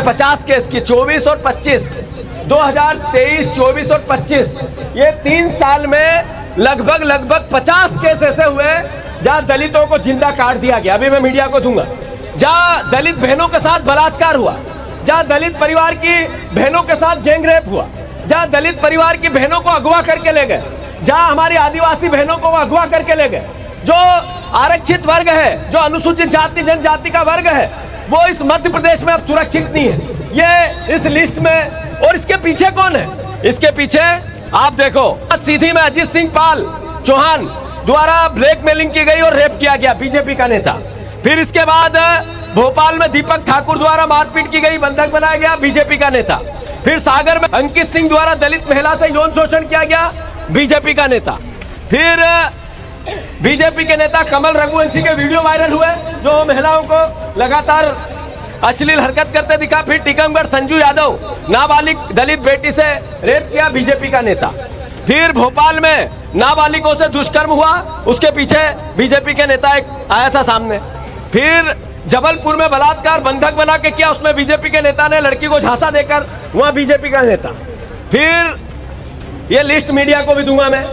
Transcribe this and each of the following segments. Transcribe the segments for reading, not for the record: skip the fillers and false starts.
50 case की, 24 और 25, 2023, 24 और 25, ये 3 साल में लगभग 50 केस ऐसे हुए जहां दलितों को जिंदा काट दिया गया। अभी मैं मीडिया को दूंगा। जहां दलित बहनों के साथ बलात्कार हुआ, जहां दलित परिवार की बहनों के साथ गैंग रेप हुआ, जहां दलित परिवार की बहनों को अगवा करके ले गए, जहां हमारी आदिवासी बहनों को अगवा करके ले गए। जो आरक्षित वर्ग है, जो अनुसूचित जाति जनजाति का वर्ग है, वो इस मध्य प्रदेश में अब सुरक्षित नहीं है। ये इस लिस्ट में, और इसके पीछे कौन है? इसके पीछे आप देखो, सीधी में अजीत सिंह पाल चौहान द्वारा ब्लैकमेलिंग की गई और रेप किया गया, बीजेपी का नेता। फिर इसके बाद भोपाल में दीपक ठाकुर द्वारा मारपीट की गई, बंधक बनाया गया, बीजेपी का नेता। फिर सागर में अंकित सिंह द्वारा दलित महिला से यौन शोषण किया गया, बीजेपी का नेता। फिर बीजेपी के नेता कमल रघुवंशी के वीडियो वायरल हुए जो महिलाओं को लगातार अश्लील हरकत करते दिखा। फिर टीकमगढ़ संजू यादव नाबालिग दलित बेटी से रेप किया, बीजेपी का नेता। फिर भोपाल में नाबालिगों से दुष्कर्म हुआ, उसके पीछे बीजेपी के नेता एक आया था सामने। फिर जबलपुर में बलात्कार बंधक बना के किया, उसमें बीजेपी के नेता ने लड़की को झांसा देकर, वहां बीजेपी का नेता। फिर ये लिस्ट मीडिया को भी दूंगा मैं।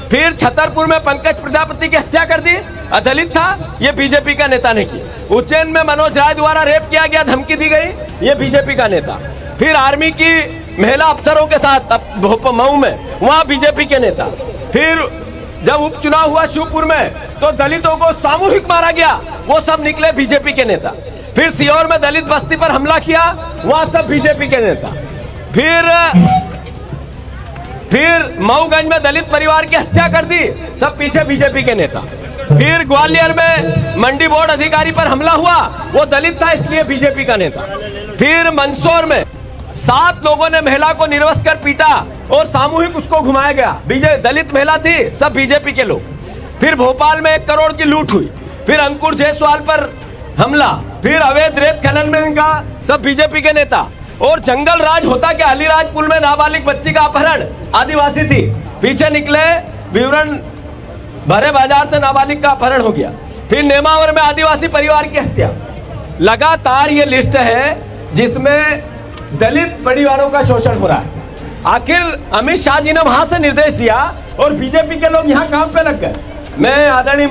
फिर छतरपुर में पंकज प्रजापति की हत्या कर दी, दलित था, ये बीजेपी का नेता ने की। उज्जैन में मनोज राय द्वारा रेप किया गया, धमकी दी गई, ये बीजेपी का नेता। फिर आर्मी की महिला अफसरों के साथ मऊ में, वहां बीजेपी के नेता। फिर जब उपचुनाव हुआ शिवपुर में तो दलितों को सामूहिक मारा गया, वो सब निकले बीजेपी के नेता। फिर सीहोर में दलित बस्ती पर हमला किया, वहां सब बीजेपी के नेता। फिर मऊगंज में दलित परिवार की हत्या कर दी, सब पीछे बीजेपी के नेता। फिर ग्वालियर में मंडी बोर्ड अधिकारी पर हमला हुआ, वो दलित था इसलिए बीजेपी का नेता। फिर मंदसौर में 7 लोगों ने महिला को निर्वस्त्र कर पीटा और सामूहिक उसको घुमाया गया, दलित महिला थी, सब बीजेपी के लोग। फिर भोपाल में 1 करोड़ की लूट हुई। फिर अंकुर जायसवाल पर हमला, फिर अवैध रेत खनन में इनका, सब बीजेपी के नेता। और जंगल राज होता कि अलीराजपुर में नाबालिग बच्ची का अपहरण, आदिवासी थी, पीछे निकले, विवरण भरे बाजार से नाबालिग का अपहरण हो गया। फिर नेमावर में आदिवासी परिवार की हत्या। लगातार ये लिस्ट है जिसमें दलित परिवारों का शोषण हो रहा है। आखिर अमित शाह जी ने वहां से निर्देश दिया और बीजेपी के लोग यहां काम पे लग गए। मैं आदरणीय